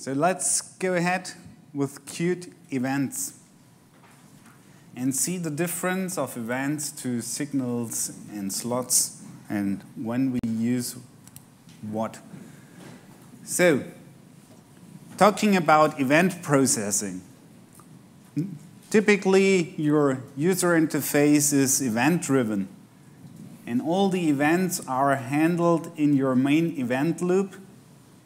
So let's go ahead with Qt events and see the difference of events to signals and slots and when we use what. So, talking about event processing. Typically, your user interface is event-driven, and all the events are handled in your main event loop,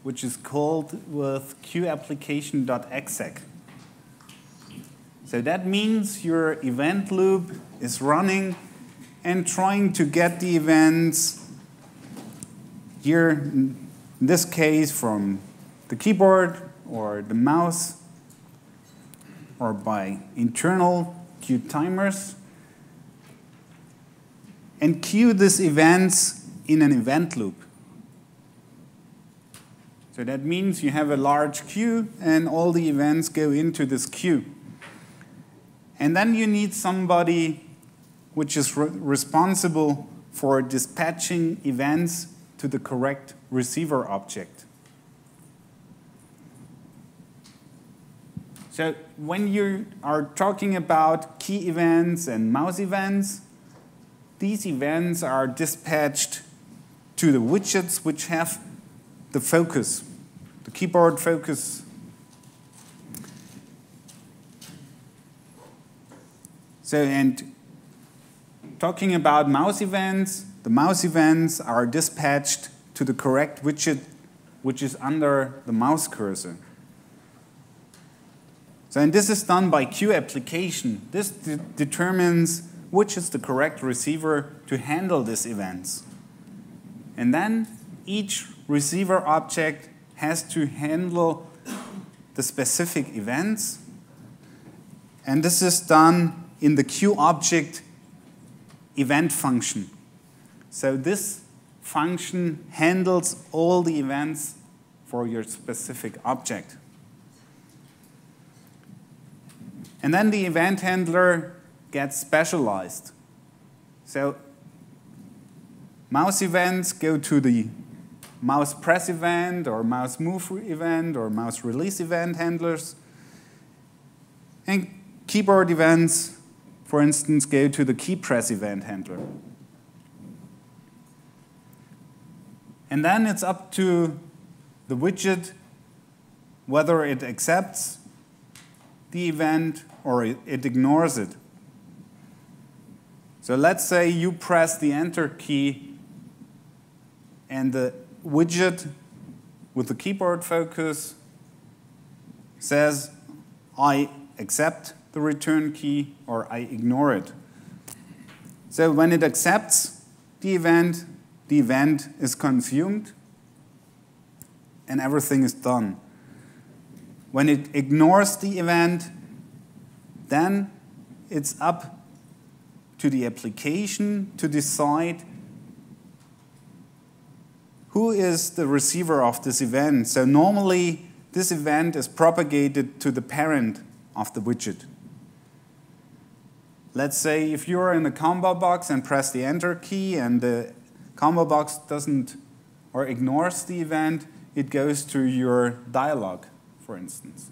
which is called with qapplication.exec. So that means your event loop is running and trying to get the events here, in this case, from the keyboard or the mouse or by internal Qt timers, and queue these events in an event loop. So that means you have a large queue and all the events go into this queue. And then you need somebody which is responsible for dispatching events to the correct receiver object. So when you are talking about key events and mouse events, these events are dispatched to the widgets which have the focus, the keyboard focus. So, and talking about mouse events, the mouse events are dispatched to the correct widget which is under the mouse cursor. So, and this is done by QApplication. This determines which is the correct receiver to handle these events. And then each receiver object has to handle the specific events. And this is done in the QObject event function. So this function handles all the events for your specific object. And then the event handler gets specialized. So mouse events go to the mouse press event or mouse move event or mouse release event handlers. And keyboard events, for instance, go to the key press event handler. And then it's up to the widget whether it accepts the event or it ignores it. So let's say you press the Enter key and the widget with the keyboard focus says, I accept the return key or I ignore it. So when it accepts the event is consumed and everything is done. When it ignores the event, then it's up to the application to decide who is the receiver of this event. So normally, this event is propagated to the parent of the widget. Let's say if you're in a combo box and press the Enter key and the combo box doesn't or ignores the event, it goes to your dialog, for instance.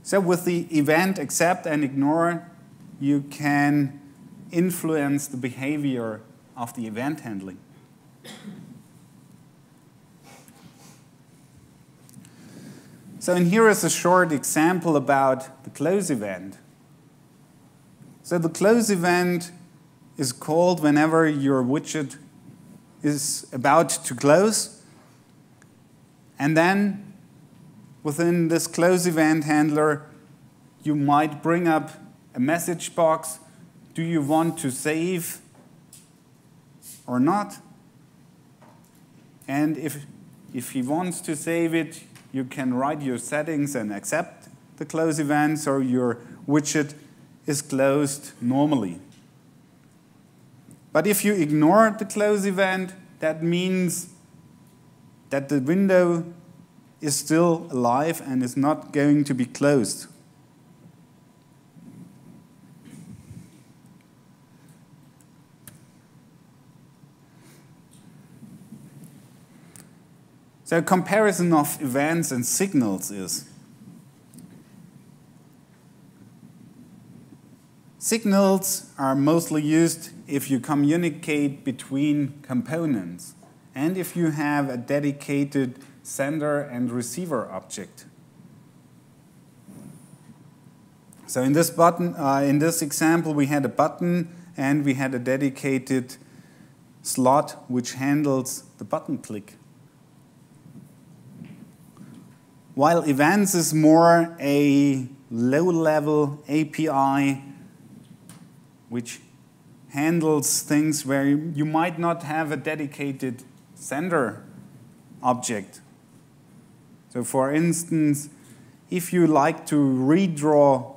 So with the event accept and ignore, you can influence the behavior of the event handling. So and here is a short example about the close event. So the close event is called whenever your widget is about to close. And then within this close event handler, you might bring up a message box. Do you want to save or not? And if he wants to save it, you can write your settings and accept the close event so your widget is closed normally. But if you ignore the close event, that means that the window is still alive and is not going to be closed. So comparison of events and signals is signals are mostly used if you communicate between components and if you have a dedicated sender and receiver object. So in this example, we had a button and we had a dedicated slot which handles the button click. While events is more a low-level API which handles things where you might not have a dedicated sender object. So for instance, if you like to redraw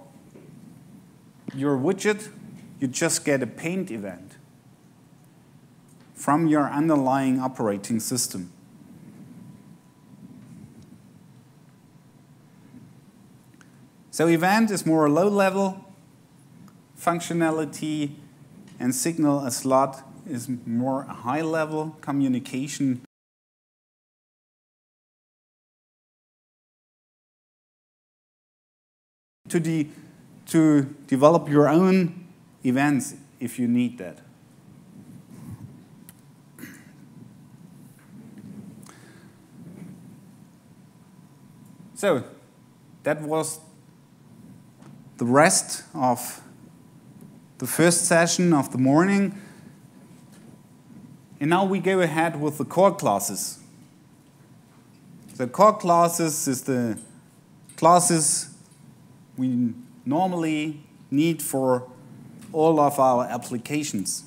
your widget, you just get a paint event from your underlying operating system. So event is more low-level functionality, and signal a slot is more a high-level communication. To develop your own events if you need that. So that was the rest of the first session of the morning. And now we go ahead with the core classes. The core classes is the classes we normally need for all of our applications.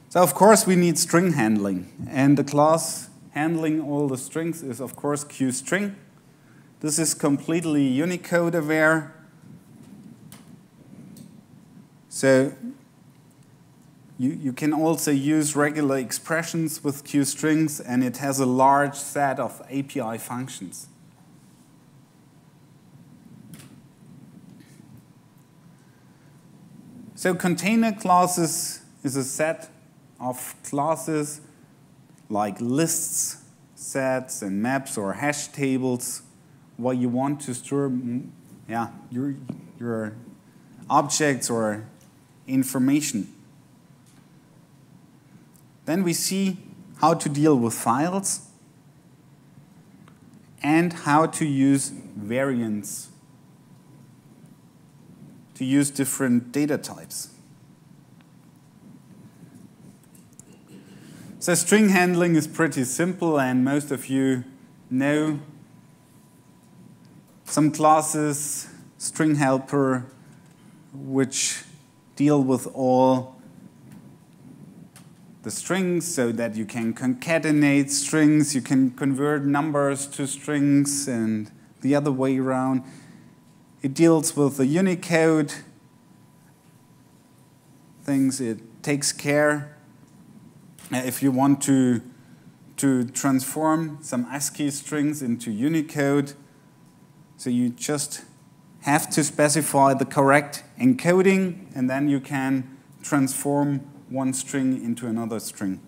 So of course we need string handling, and the class handling all the strings is of course QString. This is completely Unicode aware. So you can also use regular expressions with QStrings, and it has a large set of API functions. So container classes is a set of classes like lists, sets, and maps or hash tables where you want to store your objects or information. Then we see how to deal with files and how to use variants to use different data types. So string handling is pretty simple, and most of you know some classes, string helper, which deal with all the strings so that you can concatenate strings, you can convert numbers to strings, and the other way around. It deals with the Unicode things. It takes care if you want to transform some ASCII strings into Unicode. So you just have to specify the correct encoding, and then you can transform one string into another string.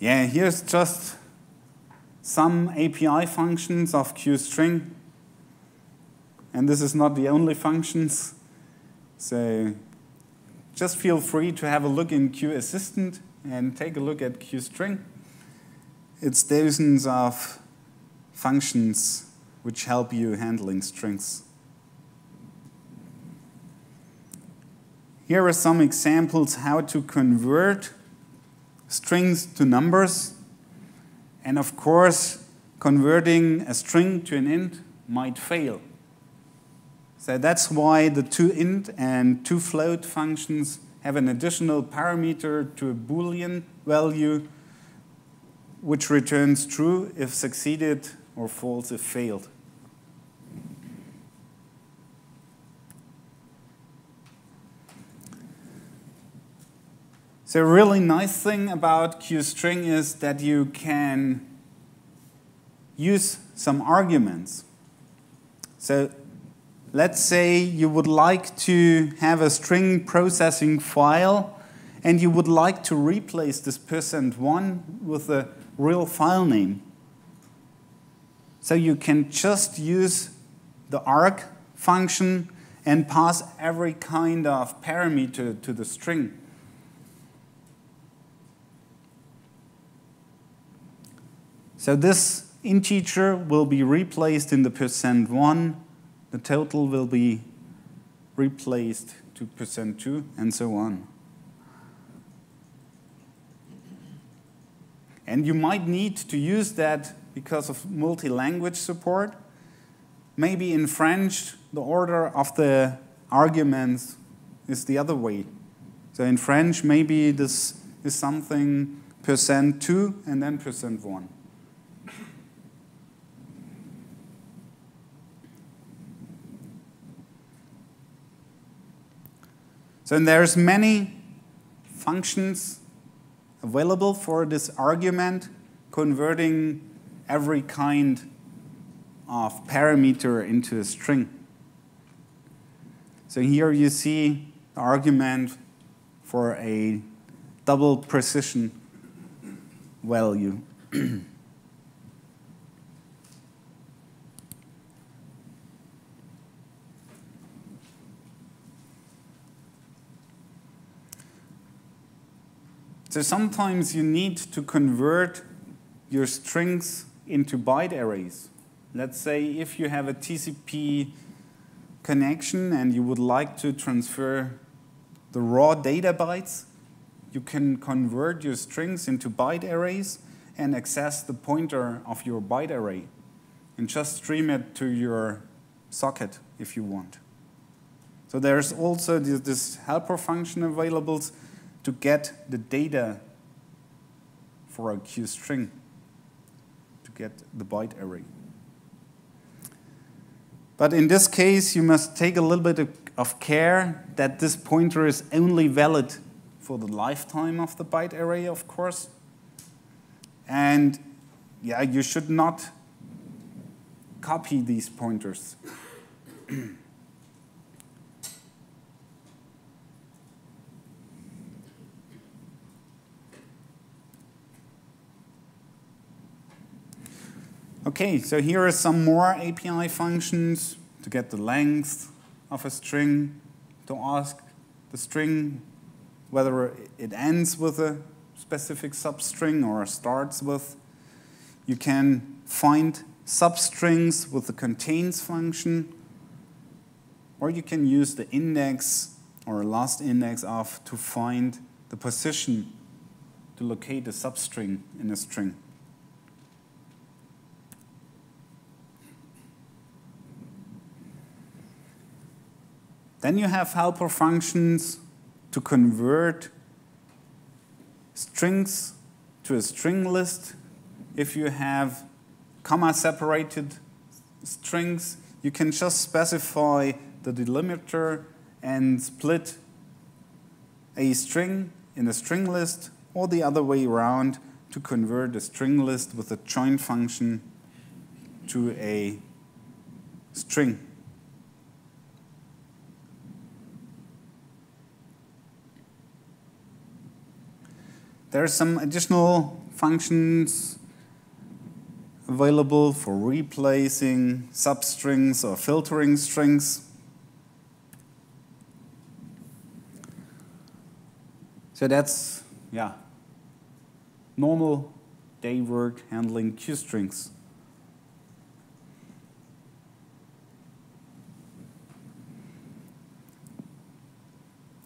Yeah, here's just some API functions of QString. And this is not the only functions. So just feel free to have a look in QAssistant and take a look at QString. It's dozens of functions which help you handling strings. Here are some examples how to convert strings to numbers. And of course, converting a string to an int might fail. So that's why the toInt and toFloat functions have an additional parameter to a Boolean value, which returns true if succeeded or false if failed. So a really nice thing about QString is that you can use some arguments. So let's say you would like to have a string processing file, and you would like to replace this %1 with a real file name. So you can just use the arg function and pass every kind of parameter to the string. So this integer will be replaced in the %1, the total will be replaced to %2, and so on. And you might need to use that because of multi-language support. Maybe in French, the order of the arguments is the other way. So in French, maybe this is something %2 and then %1. So there's many functions available for this argument, converting every kind of parameter into a string. So here you see the argument for a double precision value. So sometimes you need to convert your strings into byte arrays. Let's say if you have a TCP connection and you would like to transfer the raw data bytes, you can convert your strings into byte arrays and access the pointer of your byte array and just stream it to your socket if you want. So there's also this helper function available to get the data for a QString, to get the byte array. But in this case, you must take a little bit of care that this pointer is only valid for the lifetime of the byte array, of course. And yeah, you should not copy these pointers. Okay, so here are some more API functions to get the length of a string, to ask the string whether it ends with a specific substring or starts with. You can find substrings with the contains function, or you can use the index or last index of to find the position to locate a substring in a string. Then you have helper functions to convert strings to a string list. If you have comma-separated strings, you can just specify the delimiter and split a string in a string list, or the other way around to convert a string list with a join function to a string. There are some additional functions available for replacing substrings or filtering strings. So that's, yeah, normal day work handling QStrings.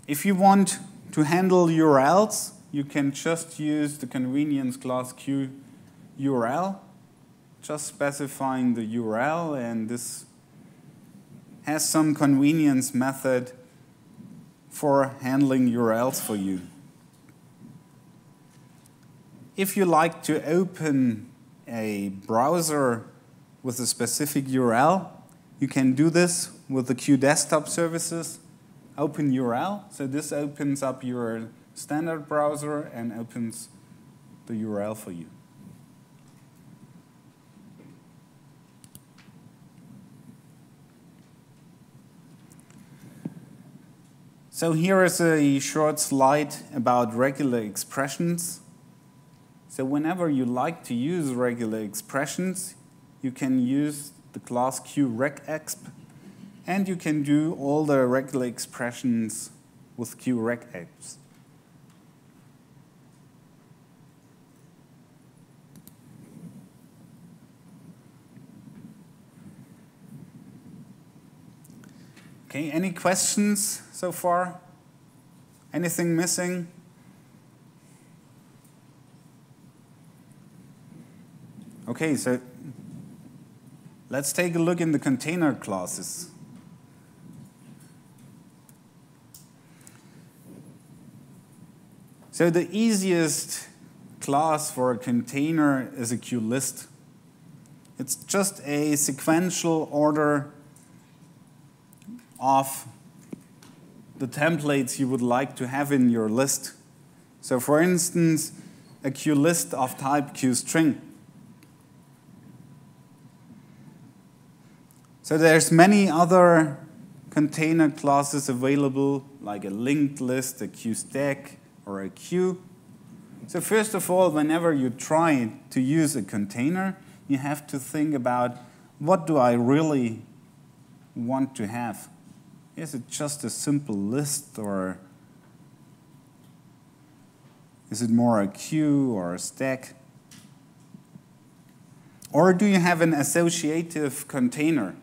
If you want to handle URLs, you can just use the convenience class QURL, just specifying the URL, and this has some convenience method for handling URLs for you. If you like to open a browser with a specific URL, you can do this with the QDesktop services, open URL. So this opens up your standard browser and opens the URL for you. So here is a short slide about regular expressions. So whenever you like to use regular expressions, you can use the class qRegExp, and you can do all the regular expressions with qRegExp. Okay, any questions so far? Anything missing? Okay, so let's take a look in the container classes. So the easiest class for a container is a QList. It's just a sequential order of the templates you would like to have in your list. So for instance, a QList of type QString. So there's many other container classes available, like a linked list, a QStack, or a queue. So first of all, whenever you try to use a container, you have to think about, what do I really want to have? Is it just a simple list, or is it more a queue or a stack? Or do you have an associative container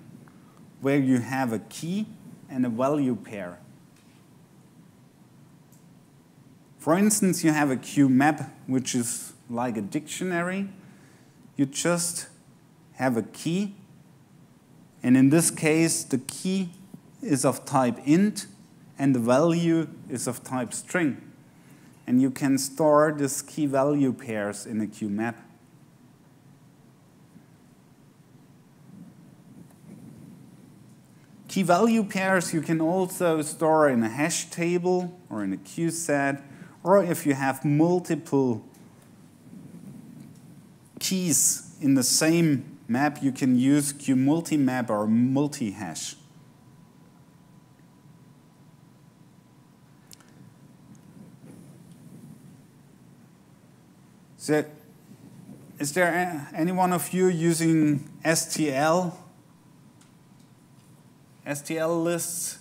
where you have a key and a value pair? For instance, you have a QMap, which is like a dictionary. You just have a key, and in this case, the key is of type int, and the value is of type string. And you can store this key value pairs in a QMap. Key value pairs you can also store in a hash table or in a QSet, or if you have multiple keys in the same map, you can use QMultimap or multi-hash. So, is there any one of you using STL lists?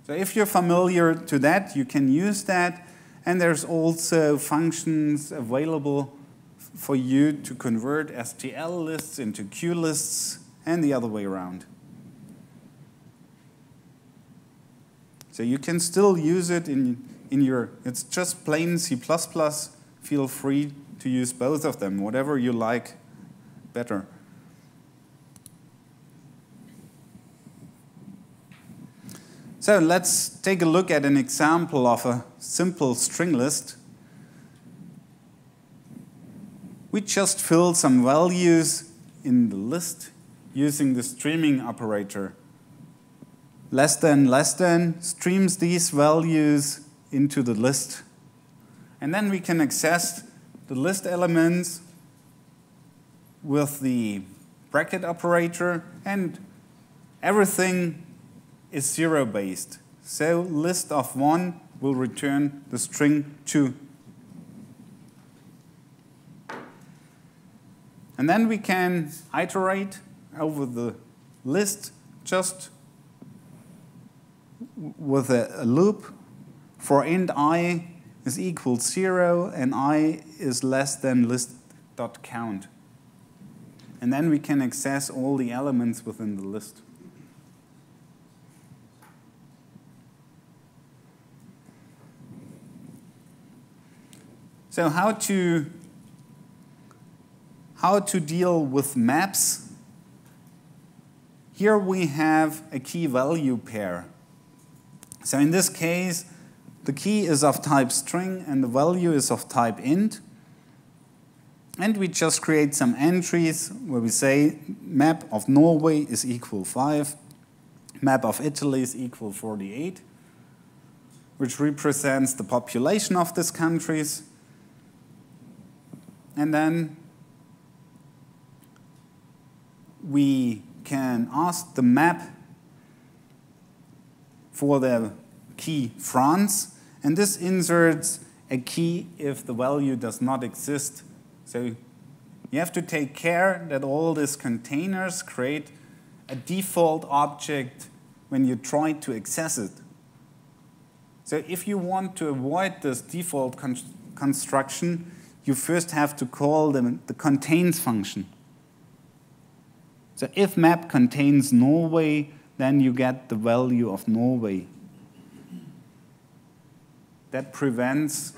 So if you're familiar to that, you can use that. And there's also functions available for you to convert STL lists into Q lists and the other way around. So you can still use it in your, it's just plain C++. Feel free to use both of them, whatever you like better. So let's take a look at an example of a simple string list. We just fill some values in the list using the streaming operator. Less than streams these values into the list. And then we can access the list elements with the bracket operator, and everything is zero-based. So list of 1 will return the string 2. And then we can iterate over the list just with a loop for int I is equal 0 and I is less than list.count. And then we can access all the elements within the list. So how to deal with maps? Here we have a key value pair. So in this case, the key is of type string and the value is of type int. And we just create some entries where we say map of Norway is equal 5, map of Italy is equal 48, which represents the population of these countries. And then we can ask the map for the key France, and this inserts a key if the value does not exist. So you have to take care that all these containers create a default object when you try to access it. So if you want to avoid this default construction, you first have to call the contains function. So if map contains Norway, then you get the value of Norway. That prevents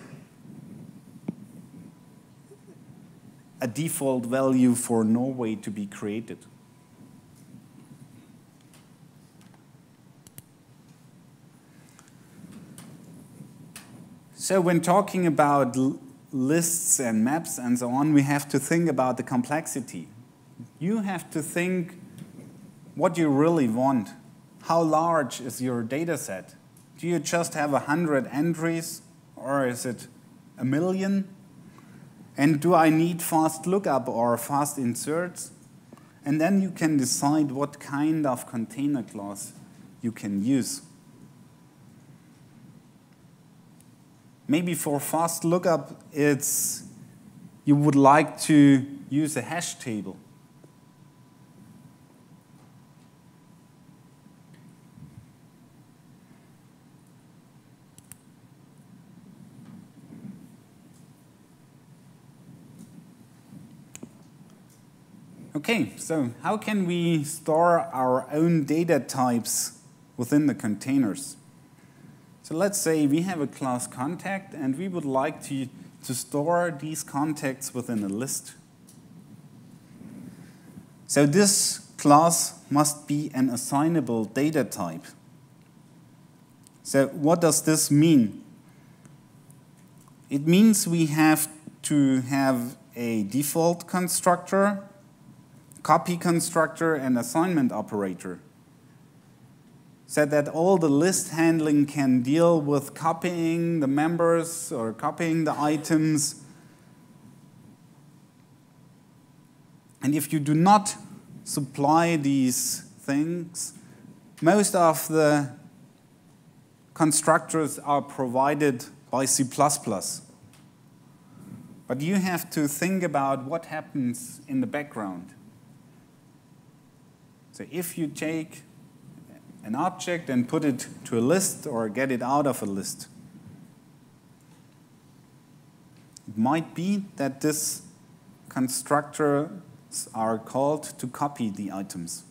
a default value for Norway to be created. So when talking about lists and maps and so on, we have to think about the complexity. You have to think what you really want. How large is your data set? Do you just have 100 entries, or is it 1,000,000? And do I need fast lookup or fast inserts? And then you can decide what kind of container class you can use. Maybe for fast lookup, you would like to use a hash table. Okay, so how can we store our own data types within the containers? So let's say we have a class contact and we would like to store these contacts within a list. So this class must be an assignable data type. So what does this mean? It means we have to have a default constructor, copy constructor, and assignment operator, so that all the list handling can deal with copying the members or copying the items. And if you do not supply these things, most of the constructors are provided by C++. But you have to think about what happens in the background. So if you take an object and put it to a list or get it out of a list, it might be that this constructors are called to copy the items.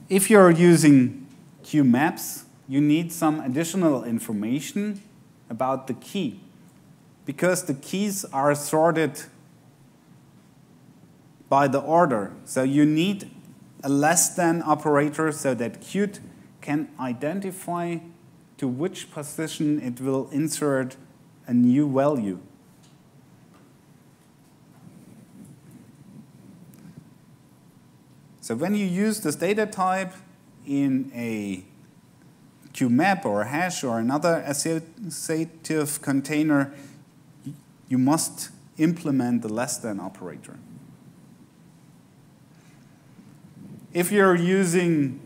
If you're using QMaps, you need some additional information about the key, because the keys are sorted by the order. So you need a less than operator so that Qt can identify to which position it will insert a new value. So when you use this data type in a QMap or a hash or another associative container, you must implement the less than operator. If you're using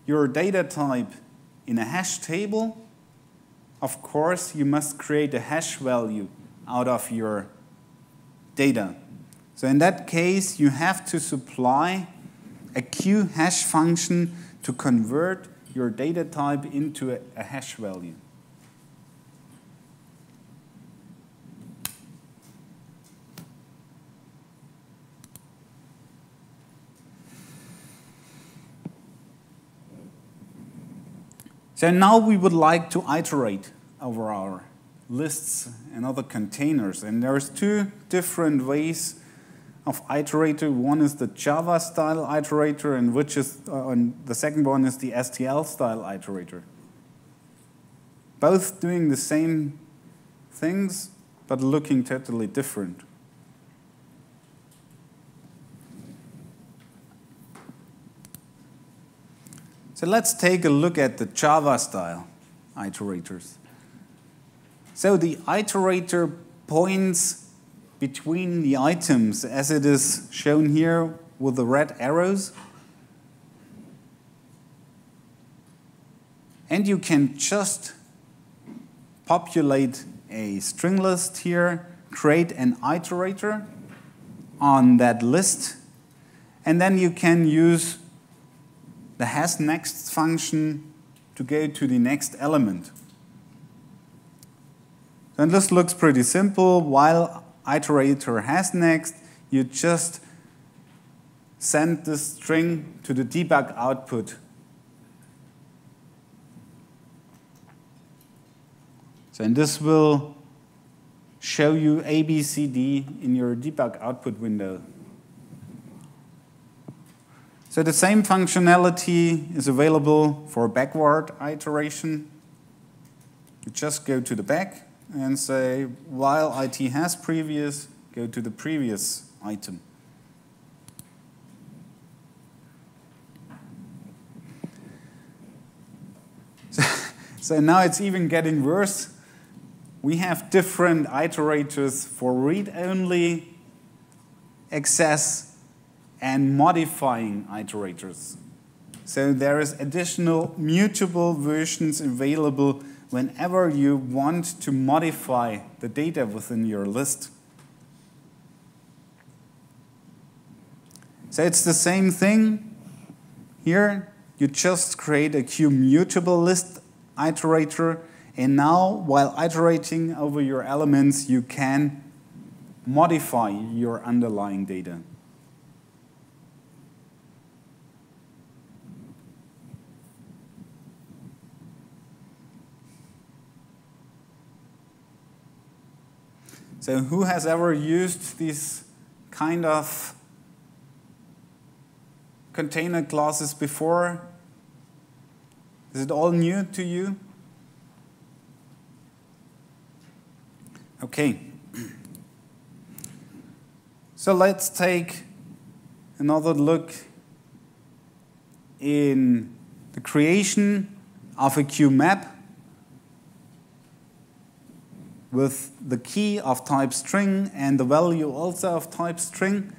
your data type in a hash table, of course, you must create a hash value out of your data. So in that case, you have to supply a QHash function to convert your data type into a hash value. So now we would like to iterate over our lists and other containers. And there's two different ways of iterator. One is the Java-style iterator, and the second one is the STL-style iterator. Both doing the same things, but looking totally different. So let's take a look at the Java-style iterators. So the iterator points between the items, as it is shown here with the red arrows. And you can just populate a string list here, create an iterator on that list, and then you can use the hasNext function to go to the next element. And this looks pretty simple. While iterator hasNext, you just send the string to the debug output. So, and this will show you A, B, C, D in your debug output window. So the same functionality is available for backward iteration. You just go to the back and say, while IT has previous, go to the previous item. So now it's even getting worse. We have different iterators for read-only access and modifying iterators. So there is additional mutable versions available whenever you want to modify the data within your list. So it's the same thing here. You just create a QMutable list iterator, and now while iterating over your elements, you can modify your underlying data. So who has ever used these kind of container classes before? Is it all new to you? Okay. So let's take another look in the creation of a QMap with the key of type string and the value also of type string.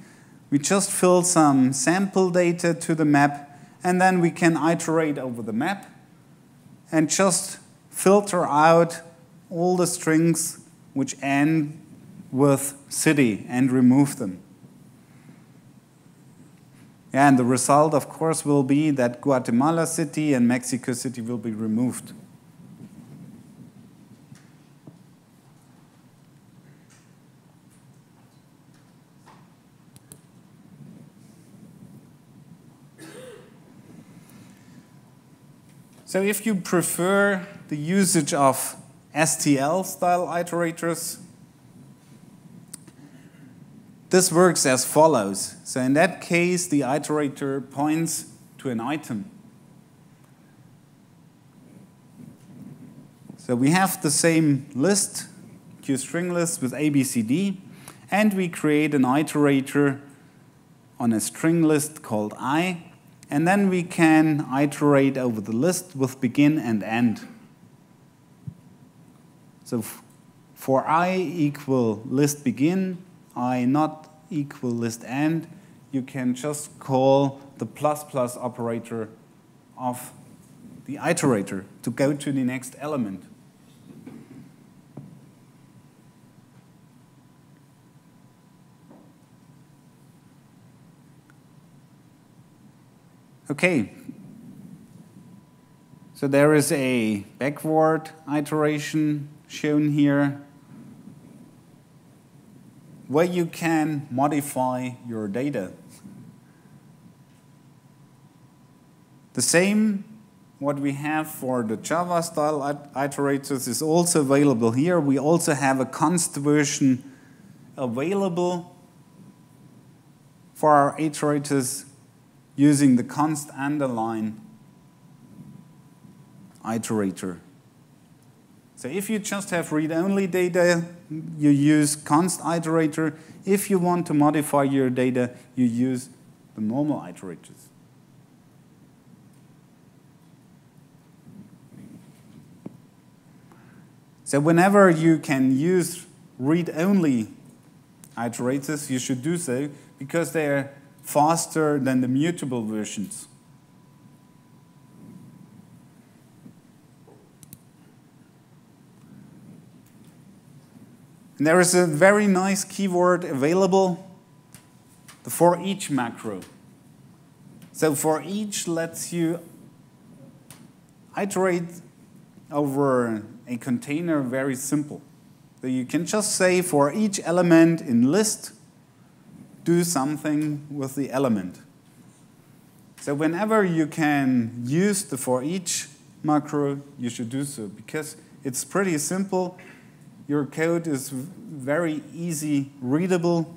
We just fill some sample data to the map, and then we can iterate over the map and just filter out all the strings which end with city and remove them. And the result, of course, will be that Guatemala City and Mexico City will be removed. So if you prefer the usage of STL-style Iterators, this works as follows. So in that case, the iterator points to an item. So we have the same list, QStringList with ABCD, and we create an iterator on a string list called I, and then we can iterate over the list with begin and end. So for I equal list begin, I not equal list end, you can just call the plus plus operator of the iterator to go to the next element. Okay, so there is a backward iteration shown here where you can modify your data. The same what we have for the Java-style iterators is also available here. We also have a const version available for our iterators using the const underline iterator. So if you just have read-only data, you use const iterator. If you want to modify your data, you use the normal iterators. So whenever you can use read-only iterators, you should do so because they are faster than the mutable versions. And there is a very nice keyword available, the foreach macro. So foreach lets you iterate over a container very simple. So you can just say for each element in list, do something with the element. So whenever you can use the foreach macro, you should do so, because it's pretty simple. Your code is very easy readable,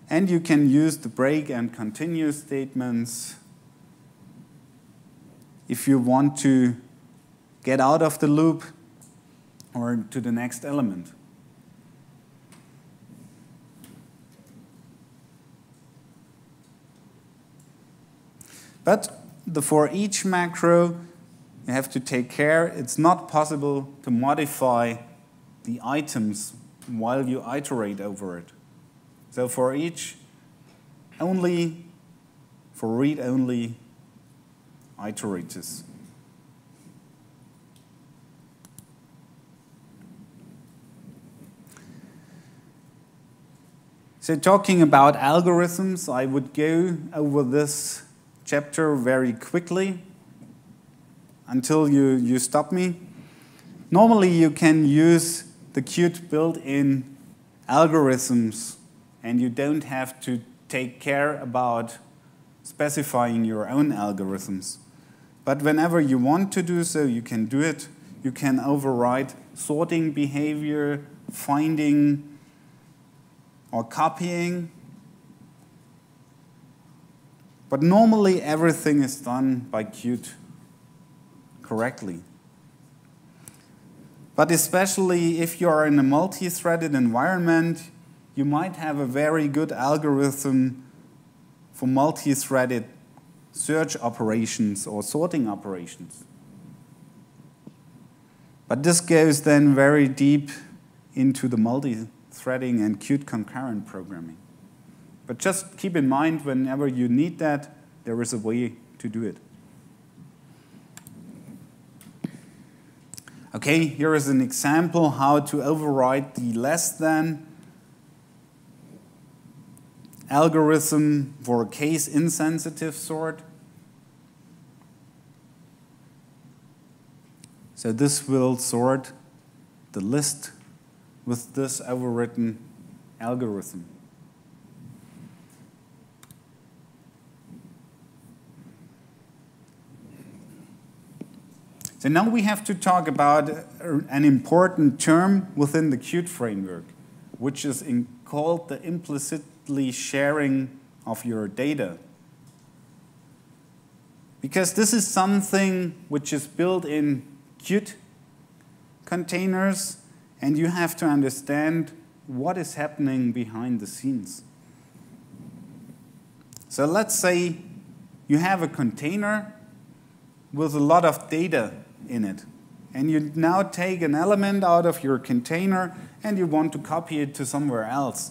and you can use the break and continue statements if you want to get out of the loop or to the next element. But the foreach macro, you have to take care. It's not possible to modify the items while you iterate over it. So for each, only for read-only iterators. So talking about algorithms, I would go over this chapter very quickly until you stop me. Normally you can use the Qt built-in algorithms and you don't have to take care about specifying your own algorithms. But whenever you want to do so, you can do it. You can override sorting behavior, finding, or copying. But normally everything is done by Qt correctly. But especially if you are in a multi-threaded environment, you might have a very good algorithm for multi-threaded search operations or sorting operations. But this goes then very deep into the multi-threading and Qt concurrent programming. But just keep in mind, whenever you need that, there is a way to do it. Okay, here is an example how to override the less than algorithm for a case-insensitive sort. So this will sort the list with this overwritten algorithm. So now we have to talk about an important term within the Qt framework, which is called the implicitly sharing of your data. Because this is something which is built in Qt containers, and you have to understand what is happening behind the scenes. So let's say you have a container with a lot of data in it. And you now take an element out of your container and you want to copy it to somewhere else.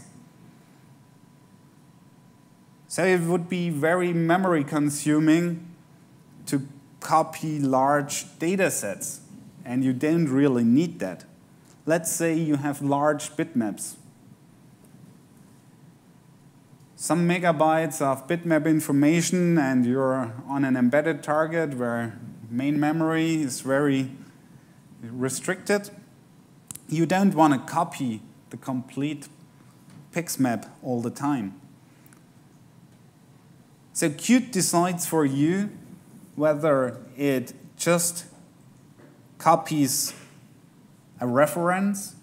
So it would be very memory consuming to copy large data sets, and you don't really need that. Let's say you have large bitmaps. Some megabytes of bitmap information, and you're on an embedded target where main memory is very restricted. You don't want to copy the complete pixmap all the time. So Qt decides for you whether it just copies a reference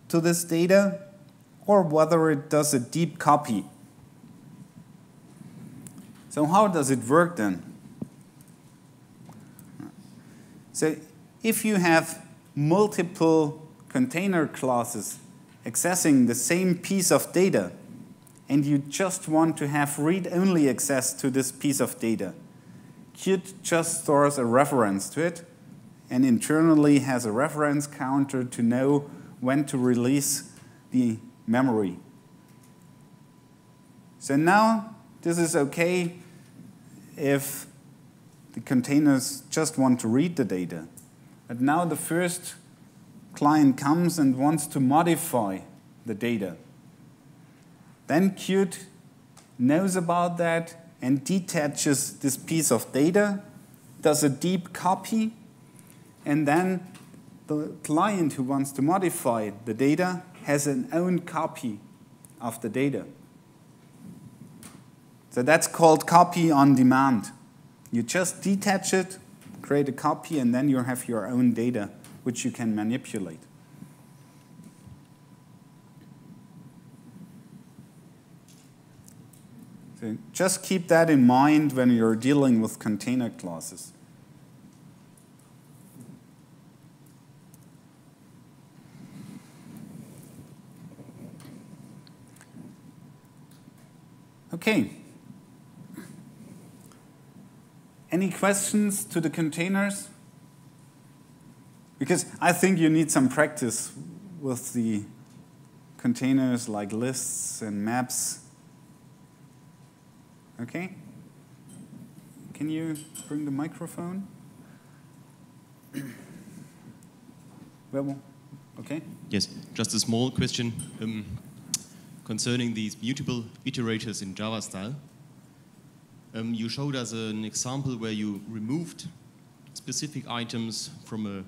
to this data or whether it does a deep copy. So how does it work then? So if you have multiple container classes accessing the same piece of data, and you just want to have read-only access to this piece of data, Qt just stores a reference to it and internally has a reference counter to know when to release the memory. So now this is okay if the containers just want to read the data. But now the first client comes and wants to modify the data. Then Qt knows about that and detaches this piece of data, does a deep copy, and then the client who wants to modify the data has an own copy of the data. So that's called copy on demand. You just detach it, create a copy, and then you have your own data, which you can manipulate. So just keep that in mind when you're dealing with container classes. Okay. Any questions to the containers? Because I think you need some practice with the containers like lists and maps. Okay? Can you bring the microphone? Well, okay. Yes, just a small question concerning these mutable iterators in Java style. You showed us an example where you removed specific items from a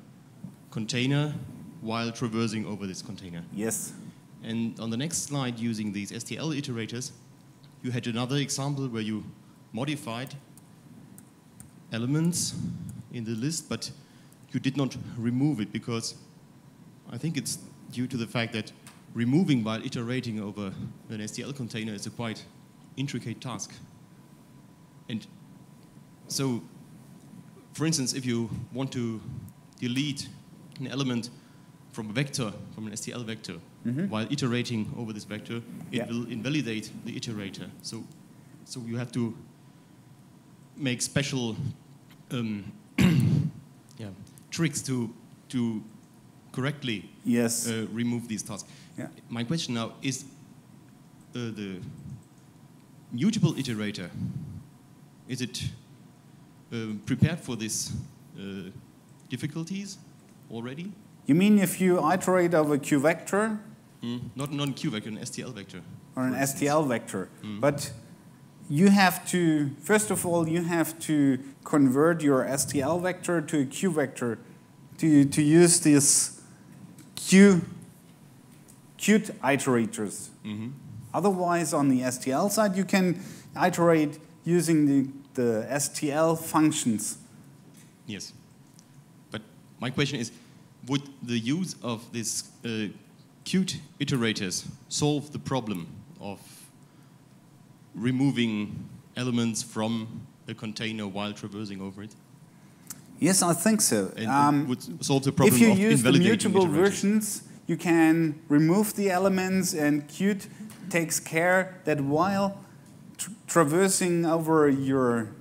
container while traversing over this container. Yes. And on the next slide, using these STL iterators, you had another example where you modified elements in the list, but you did not remove it because I think it's due to the fact that removing while iterating over an STL container is a quite intricate task. And so, for instance, if you want to delete an element from a vector, from an STL vector, while iterating over this vector, it will invalidate the iterator. So you have to make special tricks to correctly remove these tasks. Yeah. My question now is the mutable iterator, is it prepared for these difficulties already? You mean if you iterate over Q vector? Not a Q vector, an STL vector. Or an STL vector. But you have to, first of all, you have to convert your STL vector to a Q vector to use these Qt iterators. Otherwise, on the STL side, you can iterate using the STL functions. Yes. But my question is, would the use of these Qt iterators solve the problem of removing elements from a container while traversing over it? Yes, I think so. And would solve the problem if you of use the invalidating mutable iterators. versions, you can remove the elements, and Qt takes care that while traversing over your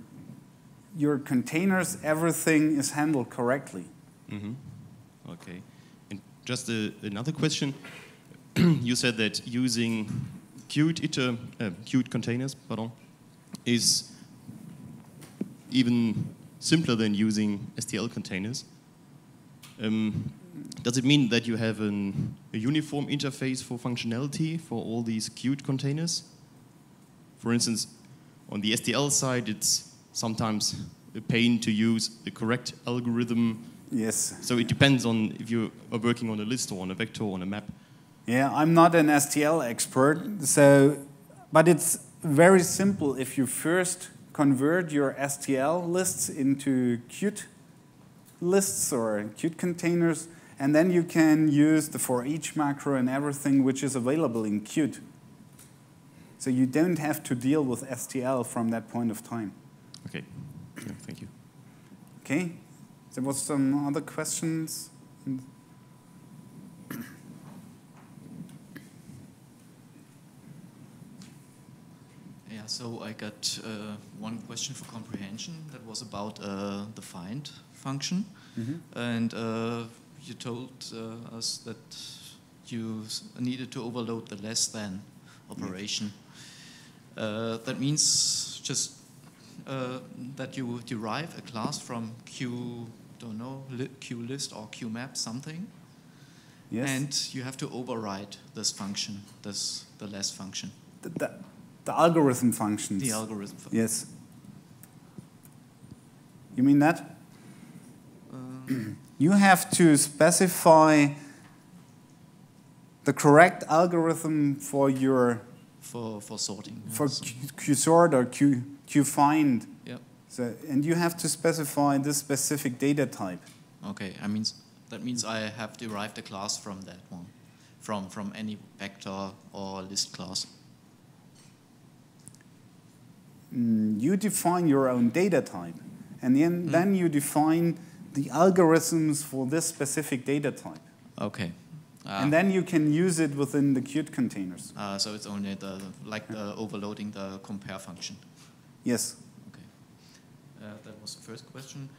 containers, everything is handled correctly. Okay. And just another question. You said that using Qt containers, is even simpler than using STL containers. Does it mean that you have a uniform interface for functionality for all these Qt containers? For instance, on the STL side, it's sometimes a pain to use the correct algorithm. Yes. So it depends on if you are working on a list or on a vector or on a map. Yeah, I'm not an STL expert, but it's very simple if you first convert your STL lists into Qt lists or Qt containers, and then you can use the foreach macro and everything which is available in Qt. So you don't have to deal with STL from that point of time. Okay, yeah, thank you. Okay, there was some other questions. Yeah, so I got one question for comprehension that was about the find function. And you told us that you needed to overload the less than operation. That means just that you derive a class from QList or QMap something. Yes. And you have to override this function, the less function. The algorithm functions. The algorithm function. Yes. You mean that? You have to specify the correct algorithm for your for sorting. For qsort or qfind. Yep. So, and you have to specify this specific data type. Okay, that means I have derived a class from that one, from any vector or list class. You define your own data type, and then you define the algorithms for this specific data type. Okay. And then you can use it within the Qt containers. So it's only overloading the compare function. Yes. Okay. That was the first question.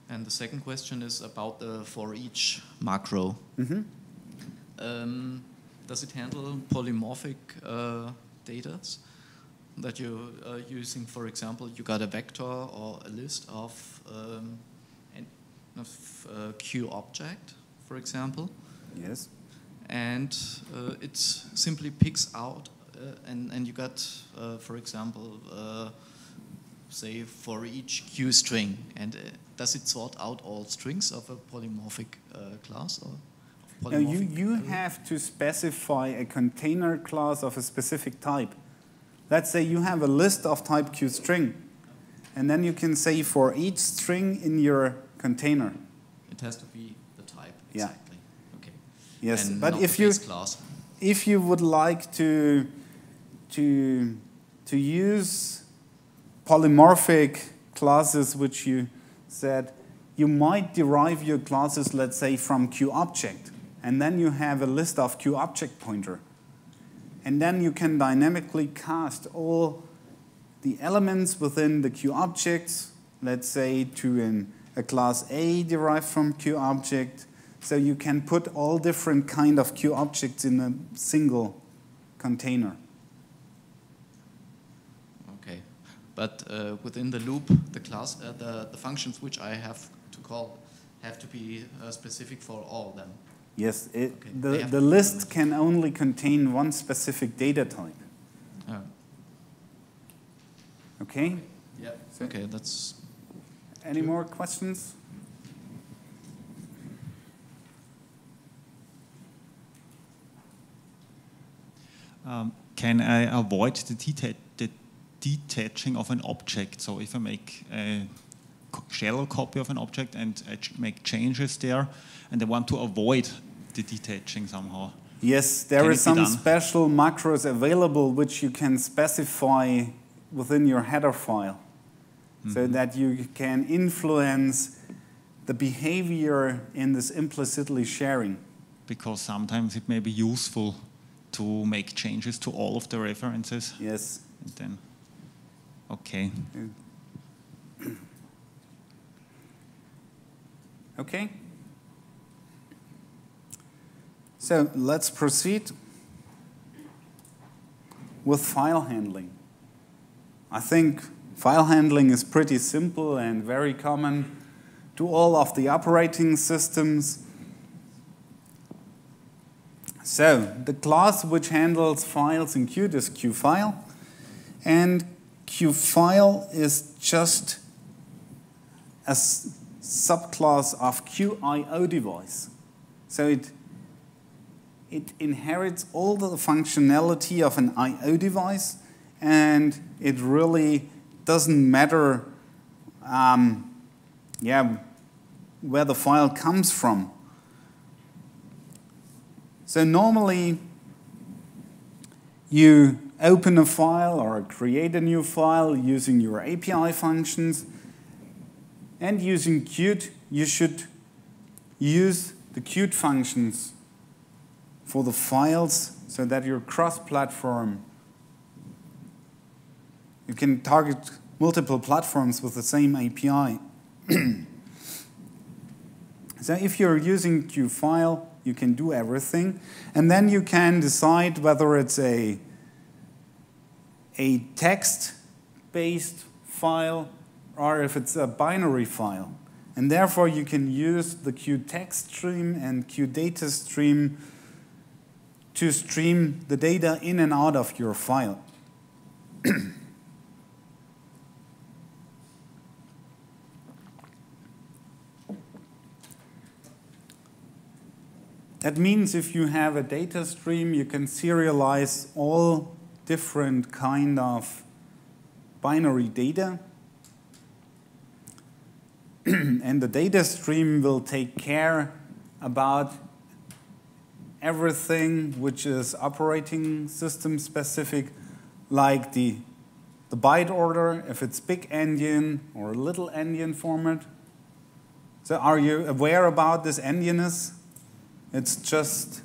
And the second question is about the foreach macro. Does it handle polymorphic data that you're using? For example, you got a vector or a list of Q object, for example. Yes. And it simply picks out, and you got, for example, say for each Q string, and does it sort out all strings of a polymorphic class? Or polymorphic you have to specify a container class of a specific type. Let's say you have a list of type QString, and then you can say for each string in your container. It has to be the type, yeah. Exactly. Okay. Yes, and but not if the base class. If you would like to use polymorphic classes, which you said, you might derive your classes, let's say, from QObject, and then you have a list of QObject pointer, and then you can dynamically cast all the elements within the QObjects, let's say, to a class A derived from QObject. So you can put all different kind of QObjects in a single container. Okay, but within the loop, the class, the functions which I have to call have to be specific for all of them. Yes, the list can only contain one specific data type. Oh. Okay? Yeah. Okay, that's. Any more questions? Can I avoid the detaching of an object? So if I make a shell copy of an object and I make changes there, and I want to avoid the detaching somehow. Yes, there is some special macros available which you can specify within your header file, so that you can influence the behavior in this implicitly sharing. Because sometimes it may be useful to make changes to all of the references. Yes. And then, okay. Okay. So let's proceed with file handling. I think file handling is pretty simple and very common to all of the operating systems. So the class which handles files in Qt is QFile, and QFile is just a subclass of QIODevice. So it inherits all the functionality of an I/O device, and it really doesn't matter where the file comes from. So normally you open a file or create a new file using your API functions, and using Qt you should use the Qt functions for the files so that you're cross-platform. You can target multiple platforms with the same API. So if you're using QFile, you can do everything. And then you can decide whether it's a text-based file or if it's a binary file. And therefore, you can use the QTextStream and QDataStream to stream the data in and out of your file. That means if you have a data stream, you can serialize all different kind of binary data. And the data stream will take care about everything which is operating system specific, like the byte order, if it's big endian or little endian format. So are you aware about this endianness? It's just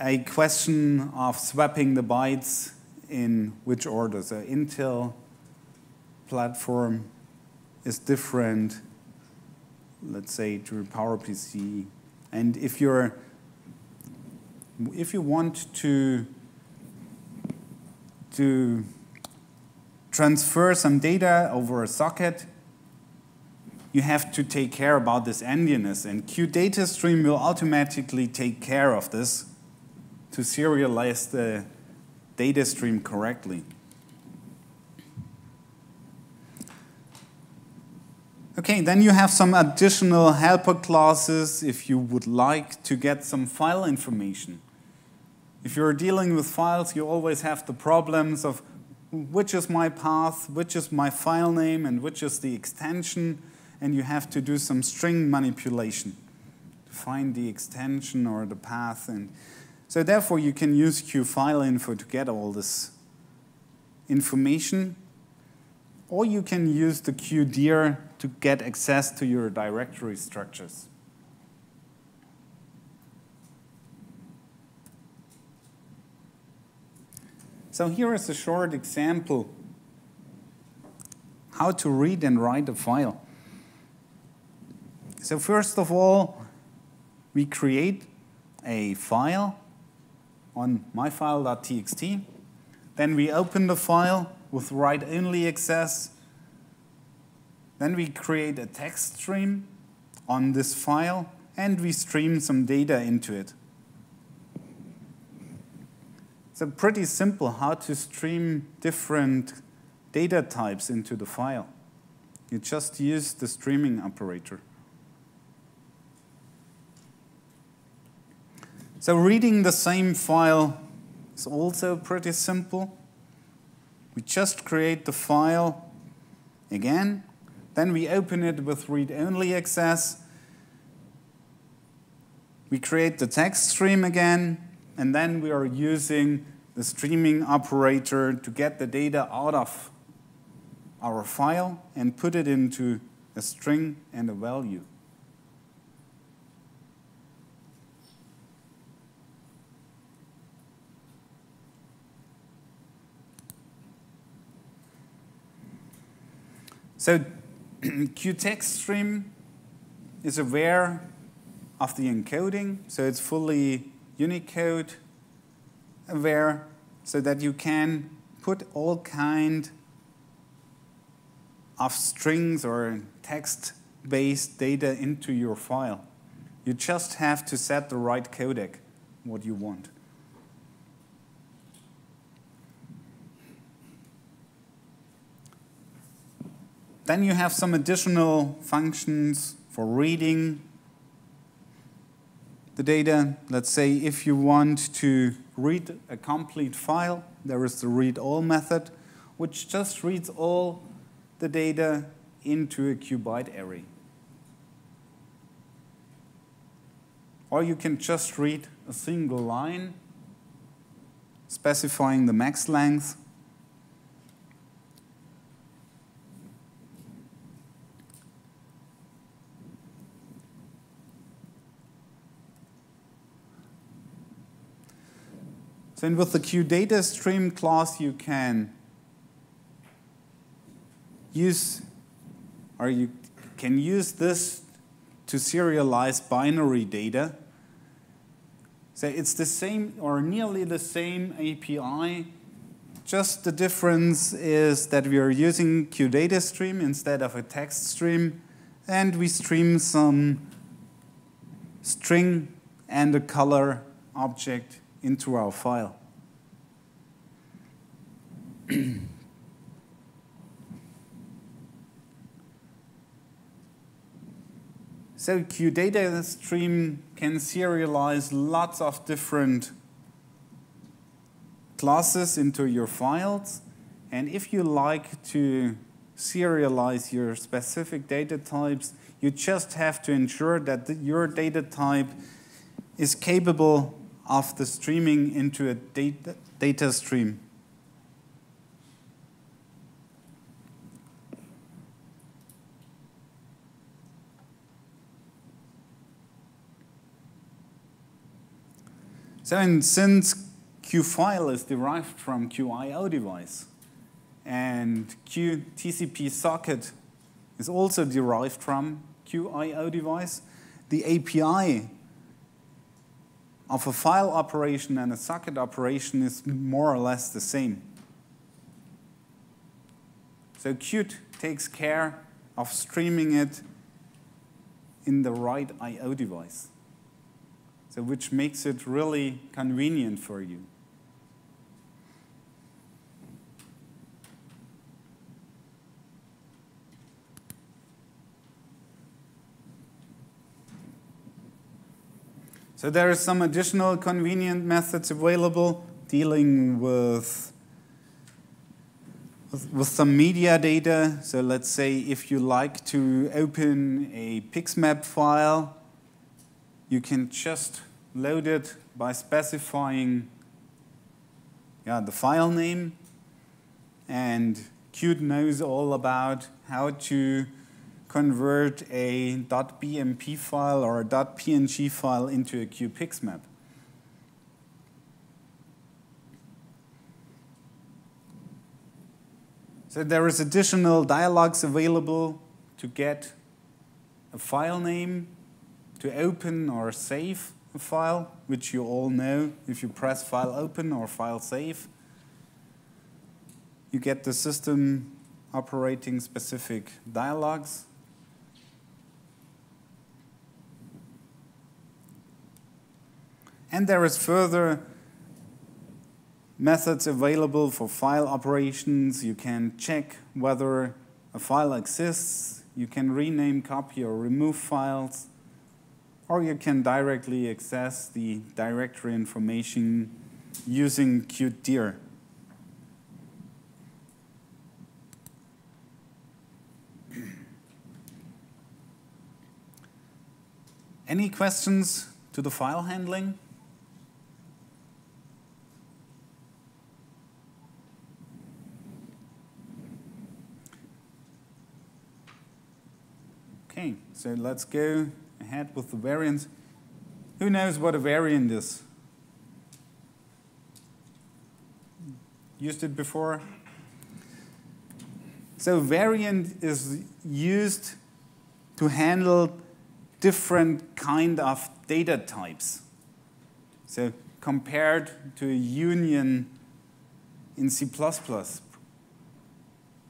a question of swapping the bytes in which order. So Intel platform is different, let's say, to PowerPC. And if you want to transfer some data over a socket, you have to take care about this endianness. And QDataStream will automatically take care of this to serialize the data stream correctly. Okay, then you have some additional helper classes if you would like to get some file information. If you're dealing with files, you always have the problems of which is my path, which is my file name, and which is the extension, and you have to do some string manipulation to find the extension or the path. And so therefore, you can use QFileInfo to get all this information, or you can use the QDir to get access to your directory structures. So here is a short example how to read and write a file. So first of all, we create a file on myfile.txt. Then we open the file with write-only access. Then we create a text stream on this file, and we stream some data into it. So pretty simple how to stream different data types into the file. You just use the streaming operator. So reading the same file is also pretty simple. We just create the file again, then we open it with read-only access. We create the text stream again, and then we are using the streaming operator to get the data out of our file and put it into a string and a value. So QTextStream is aware of the encoding, so it's fully Unicode aware, so that you can put all kind of strings or text-based data into your file. You just have to set the right codec, what you want. Then you have some additional functions for reading the data. Let's say if you want to read a complete file, there is the read all method, which just reads all the data into a qbyte array. Or you can just read a single line specifying the max length. Then with the QDataStream class, you can use this to serialize binary data. So it's the same or nearly the same API. Just the difference is that we are using QDataStream instead of a text stream, and we stream some string and a color object into our file. So QDataStream can serialize lots of different classes into your files. And if you like to serialize your specific data types, you just have to ensure that your data type is capable of the streaming into a data stream. So, and since QFile is derived from QIO device, and QTCP socket is also derived from QIO device, the API of a file operation and a socket operation is more or less the same. So Qt takes care of streaming it in the right I/O device, so which makes it really convenient for you. So there are some additional convenient methods available dealing with some media data. So let's say if you like to open a PixMap file, you can just load it by specifying the file name, and Qt knows all about how to convert a .bmp file or a .png file into a QPixMap. So there is additional dialogues available to get a file name, to open or save a file, which you all know. If you press File Open or File Save, you get the system operating specific dialogues. And there is further methods available for file operations. You can check whether a file exists. You can rename, copy, or remove files. Or you can directly access the directory information using Qt-dir. Any questions to the file handling? Okay, so let's go ahead with the variant. Who knows what a variant is? Used it before? So variant is used to handle different kind of data types. So compared to a union in C++. So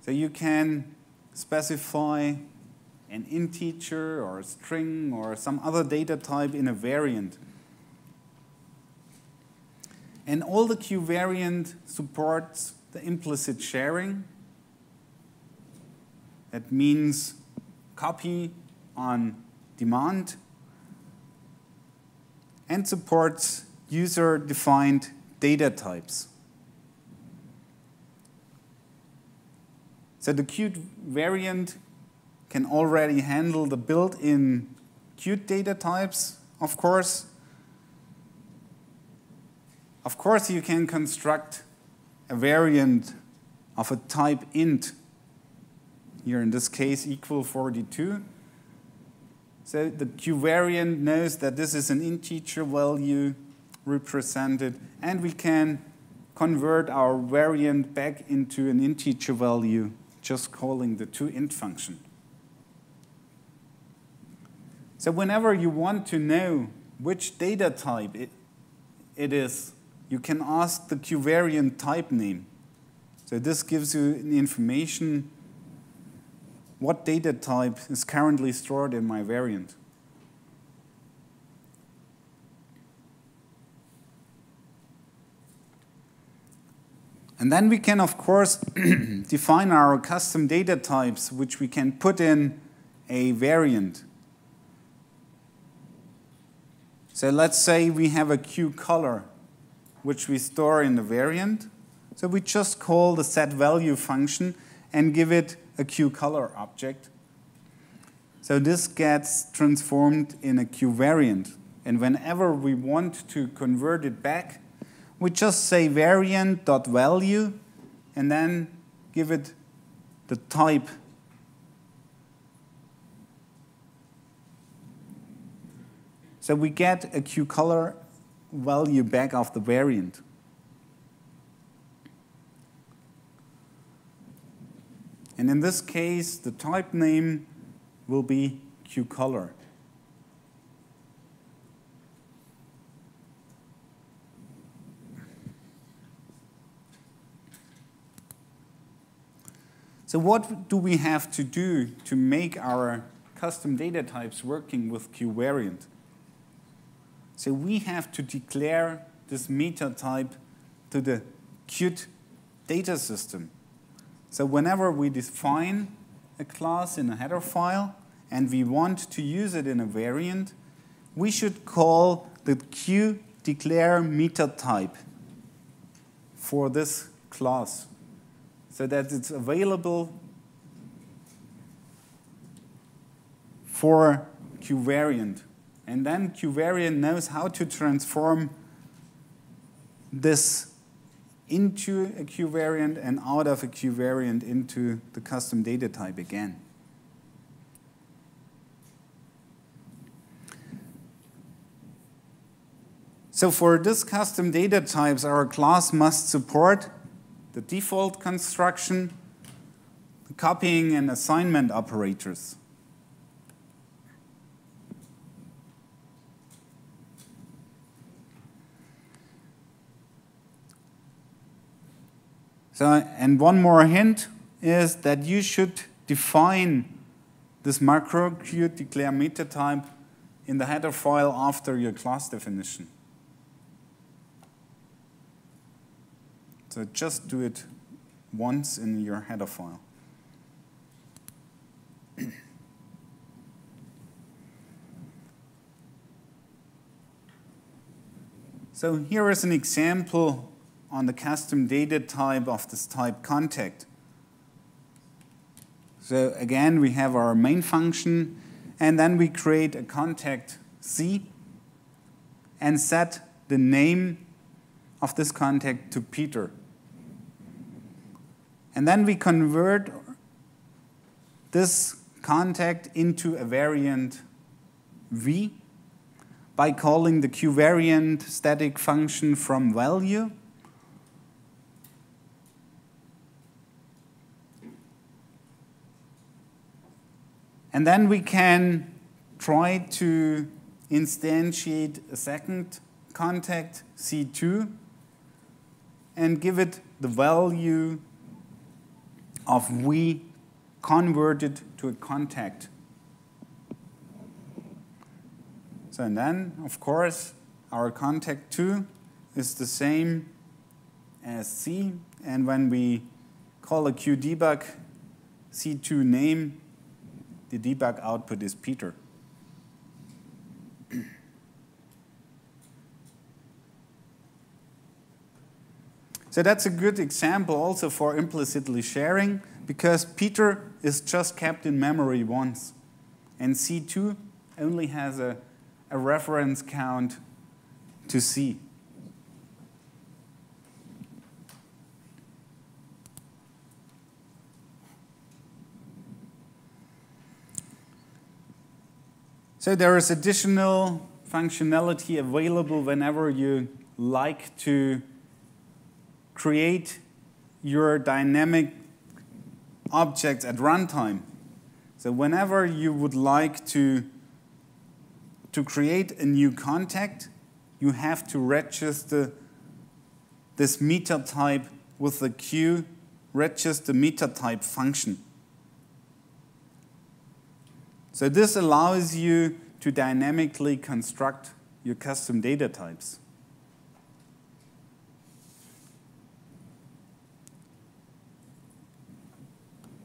you can specify an integer or a string or some other data type in a variant. And all the QVariant supports the implicit sharing. That means copy on demand, and supports user-defined data types. So the QVariant can already handle the built-in Qt data types, of course. Of course, you can construct a variant of a type int, here in this case equal 42. So the QVariant knows that this is an integer value represented, and we can convert our variant back into an integer value, just calling the toInt function. So whenever you want to know which data type it is, you can ask the QVariant type name. So this gives you information what data type is currently stored in my variant. And then we can, of course, define our custom data types, which we can put in a variant. So let's say we have a QColor, which we store in the variant. So we just call the setValue function and give it a QColor object. So this gets transformed in a QVariant. And whenever we want to convert it back, we just say variant.value and then give it the type. So we get a QColor value back of the variant. And in this case, the type name will be QColor. So what do we have to do to make our custom data types working with QVariant? So we have to declare this MetaType to the Qt data system. So whenever we define a class in a header file and we want to use it in a variant, we should call the QDeclare MetaType for this class, so that it's available for QVariant. And then QVariant knows how to transform this into a QVariant and out of a QVariant into the custom data type again. So for this custom data types, our class must support the default construction, the copying and assignment operators. So, and one more hint is that you should define this macro QDeclare MetaType in the header file after your class definition. So just do it once in your header file. So here is an example on the custom data type of this type contact. So again, we have our main function, and then we create a contact C and set the name of this contact to Peter. And then we convert this contact into a variant V by calling the QVariant static function from value. And then we can try to instantiate a second contact, C2, and give it the value of V converted to a contact. So and then, of course, our contact 2 is the same as C, and when we call a QDebug C2 name, the debug output is Peter. So that's a good example also for implicitly sharing, because Peter is just kept in memory once, and C2 only has a reference count to C. So there is additional functionality available whenever you like to create your dynamic objects at runtime. So whenever you would like to create a new contact, you have to register this MetaType with the QRegister MetaType function. So this allows you to dynamically construct your custom data types.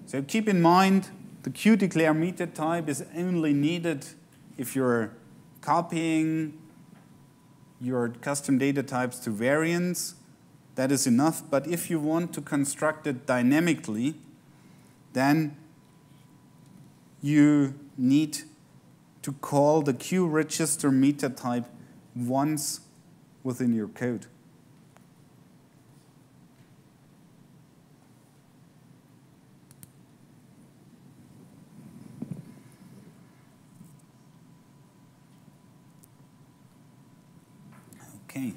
So keep in mind, the qdeclare MetaType is only needed if you're copying your custom data types to variants. That is enough. But if you want to construct it dynamically, then you need to call the qRegister MetaType once within your code. Okay.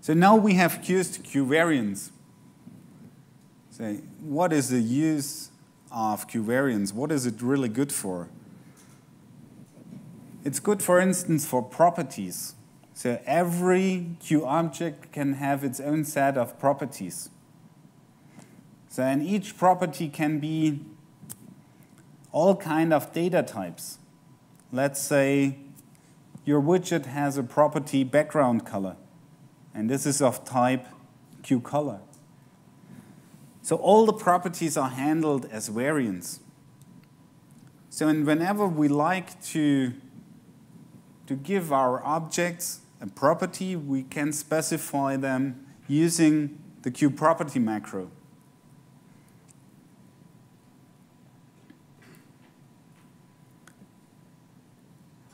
So now we have used QVariants. So what is the use of QVariants? What is it really good for? It's good, for instance, for properties. So every QObject can have its own set of properties. So and each property can be all kind of data types. Let's say your widget has a property background color, and this is of type QColor. So all the properties are handled as variants. So and whenever we like to give our objects a property, we can specify them using the QProperty macro.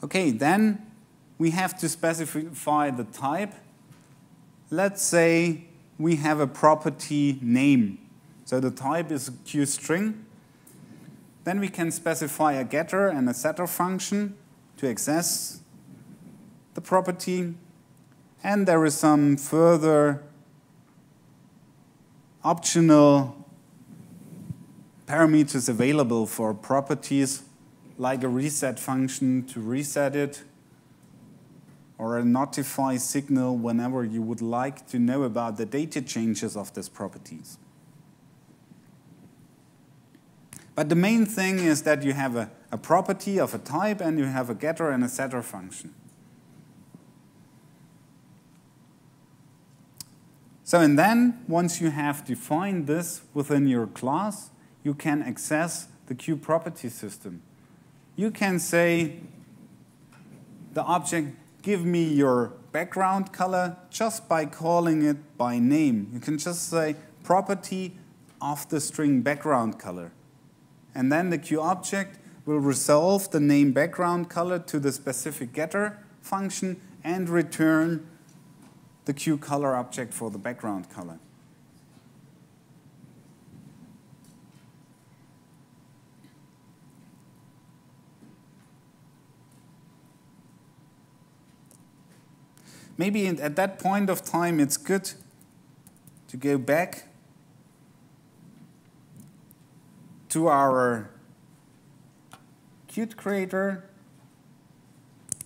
Okay, then we have to specify the type. Let's say we have a property name. So the type is QString. Then we can specify a getter and a setter function to access the property. And there is some further optional parameters available for properties, like a reset function to reset it, or a notify signal whenever you would like to know about the data changes of these properties. But the main thing is that you have a property of a type and you have a getter and a setter function. So and then, once you have defined this within your class, you can access the QProperty system. You can say, the object, give me your background color just by calling it by name. You can just say property of the string background color. And then the QObject will resolve the name background color to the specific getter function and return the QColor object for the background color. Maybe at that point of time, it's good to go back to our Qt creator.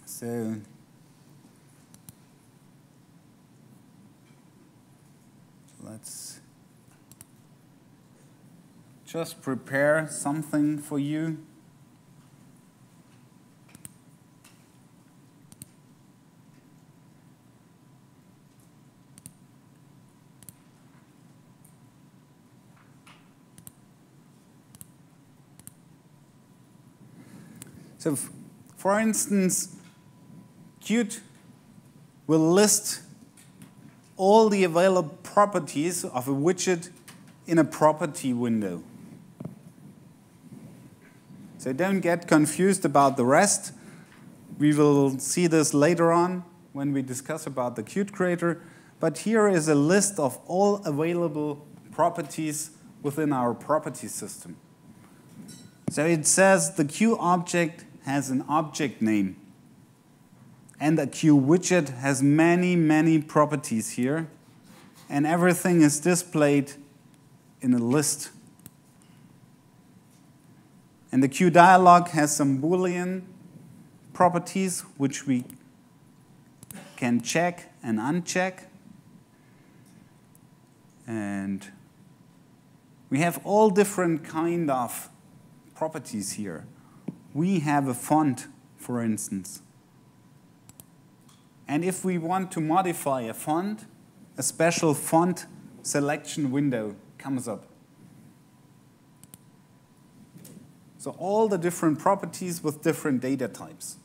So let's just prepare something for you. So, for instance, Qt will list all the available properties of a widget in a property window. So don't get confused about the rest. We will see this later on when we discuss about the Qt creator. But here is a list of all available properties within our property system. So it says the QObject has an object name. And the QWidget has many, many properties here. And everything is displayed in a list. And the QDialog has some Boolean properties which we can check and uncheck. And We have all different kind of properties here. We have a font, for instance. And if we want to modify a font, a special font selection window comes up. So all the different properties with different data types.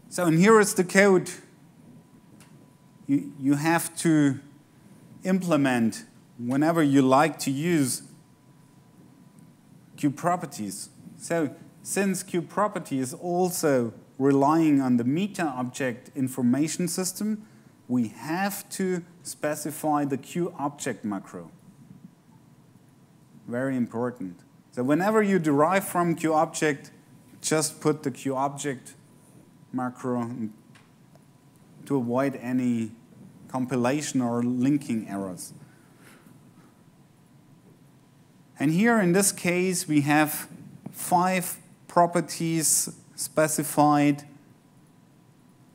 So, and here is the code you have to implement whenever you like to use QProperties. So, since QProperty is also relying on the meta object information system, we have to specify the QObject macro. Very important. So, whenever you derive from QObject, just put the QObject macro to avoid any compilation or linking errors. And here in this case we have 5 properties specified: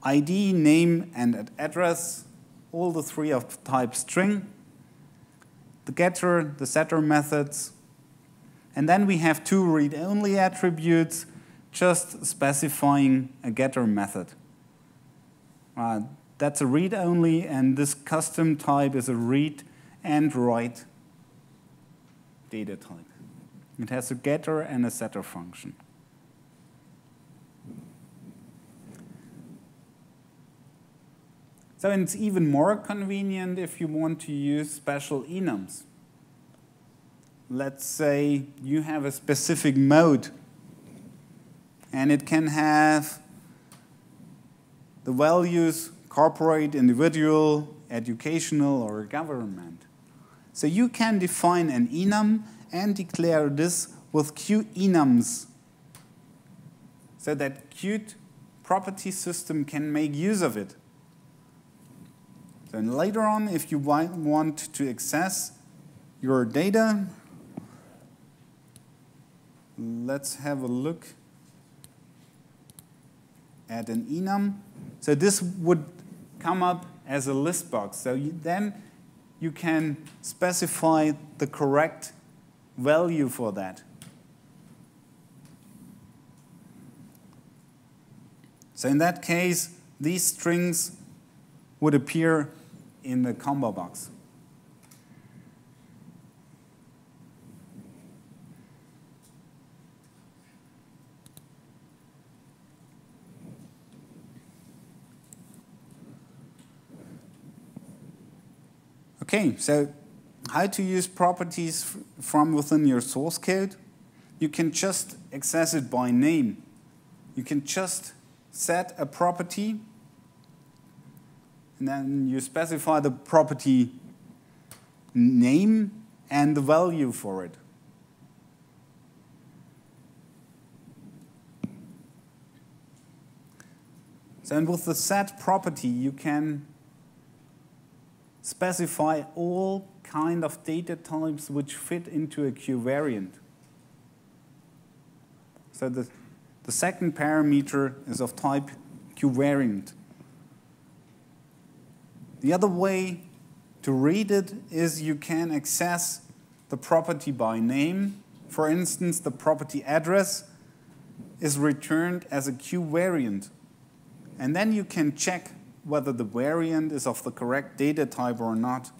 ID, name, and address, all the 3 of type string, the getter, the setter methods, and then we have 2 read-only attributes just specifying a getter method. That's a read-only, and this custom type is a read and write data type. It has a getter and a setter function. So it's even more convenient if you want to use special enums. Let's say you have a specific mode, and it can have the values corporate, individual, educational, or government. So you can define an enum and declare this with QEnums so that Qt property system can make use of it. Then later on, if you want to access your data, let's have a look at an enum. So this would come up as a list box. So then you can specify the correct value for that. So in that case, these strings would appear in the combo box. Okay, so how to use properties from within your source code? You can just access it by name. You can just set a property, and then you specify the property name and the value for it. So and with the set property, you can specify all kind of data types which fit into a QVariant. So the second parameter is of type QVariant. The other way to read it is you can access the property by name. For instance, the property address is returned as a QVariant. And then you can check whether the variant is of the correct data type or not.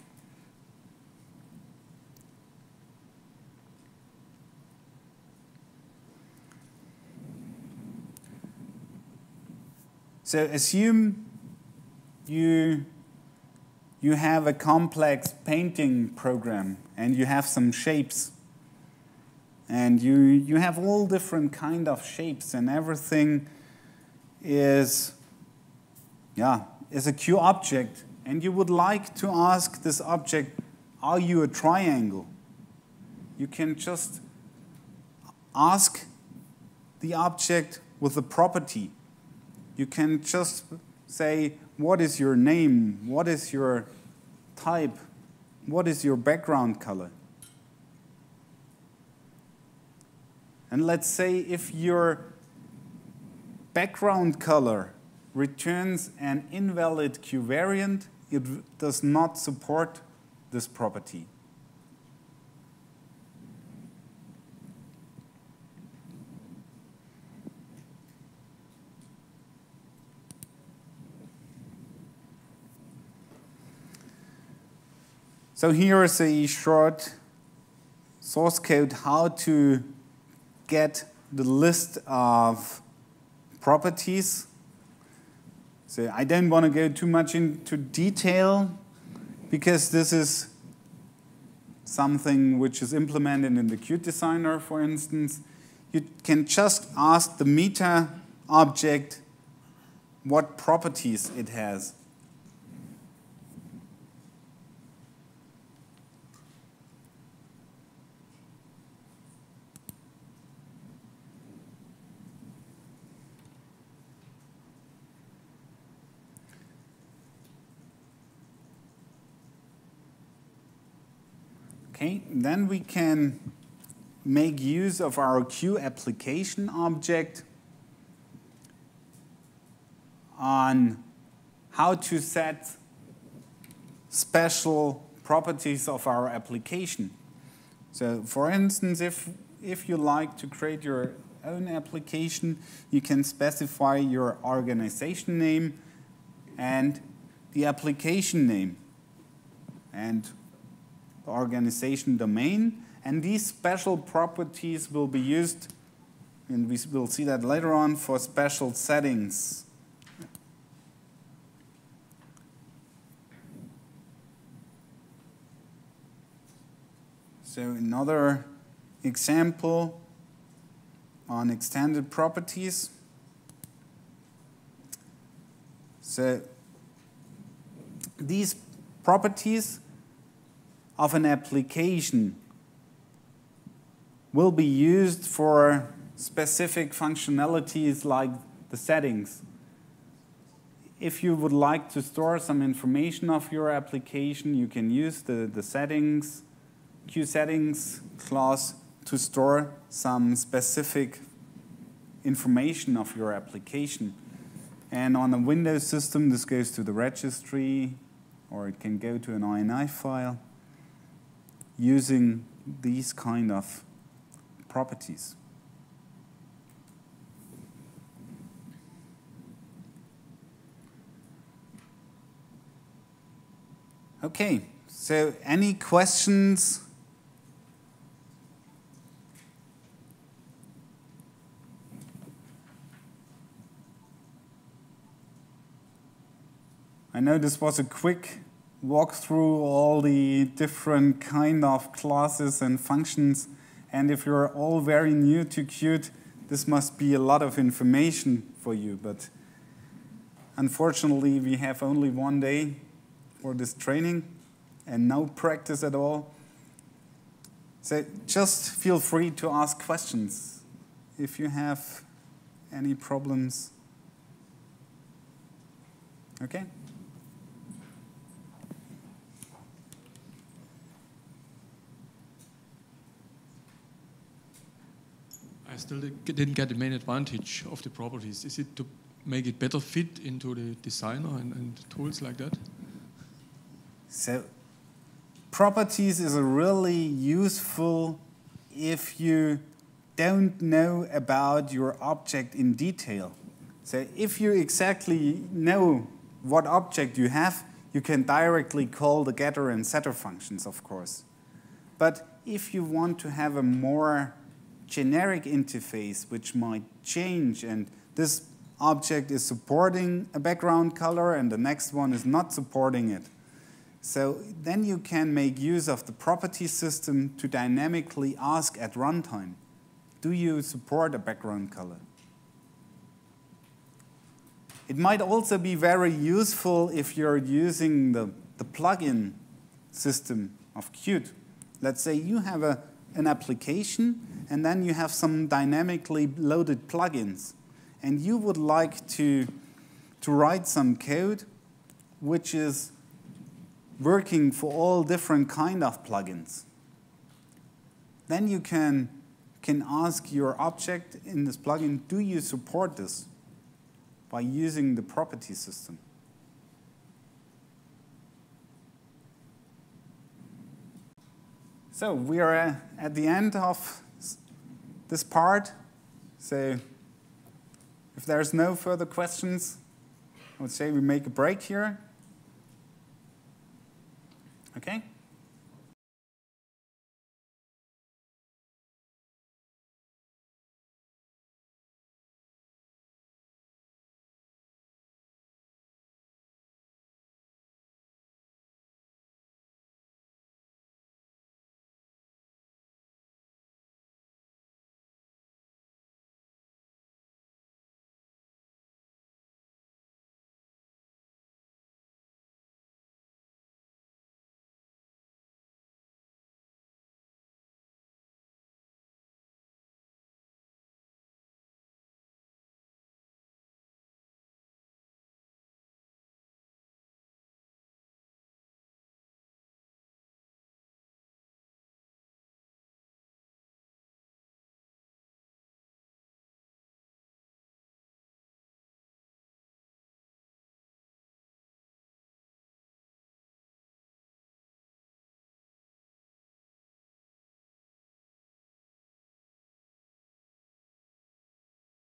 So assume you have a complex painting program and you have some shapes. And you have all different kind of shapes, and everything is a QObject, and you would like to ask this object, are you a triangle? You can just ask the object with a property. You can just say, what is your name? What is your type? What is your background color? And let's say if your background color returns an invalid QVariant, it does not support this property. So here is a short source code how to get the list of properties. So I don't want to go too much into detail because this is something which is implemented in the Qt Designer, for instance. You can just ask the meta object what properties it has. Okay, then we can make use of our QApplication object on how to set special properties of our application. So for instance, if you like to create your own application, you can specify your organization name and the application name and organization domain, and these special properties will be used, and we will see that later on, for special settings. So another example on extended properties. So these properties of an application will be used for specific functionalities like the settings. If you would like to store some information of your application, you can use the settings, QSettings clause to store some specific information of your application. And on a Windows system, this goes to the registry, or it can go to an INI file, using these kind of properties. Okay, so any questions? I know this was a quick walk through all the different kind of classes and functions, and if you're all very new to Qt, this must be a lot of information for you, but unfortunately we have only one day for this training and no practice at all. So just feel free to ask questions if you have any problems. Okay? I still didn't get the main advantage of the properties. Is it to make it better fit into the designer and tools like that? So properties is really useful if you don't know about your object in detail. So if you exactly know what object you have, you can directly call the getter and setter functions, of course. But if you want to have a more generic interface which might change, and this object is supporting a background color and the next one is not supporting it. So then you can make use of the property system to dynamically ask at runtime, do you support a background color? It might also be very useful if you're using the plugin system of Qt. Let's say you have an application and then you have some dynamically loaded plugins, and you would like to write some code which is working for all different kind of plugins. Then you can can ask your object in this plugin, do you support this, by using the property system. So we are at the end of this part. So if there's no further questions, I would say we make a break here. Okay?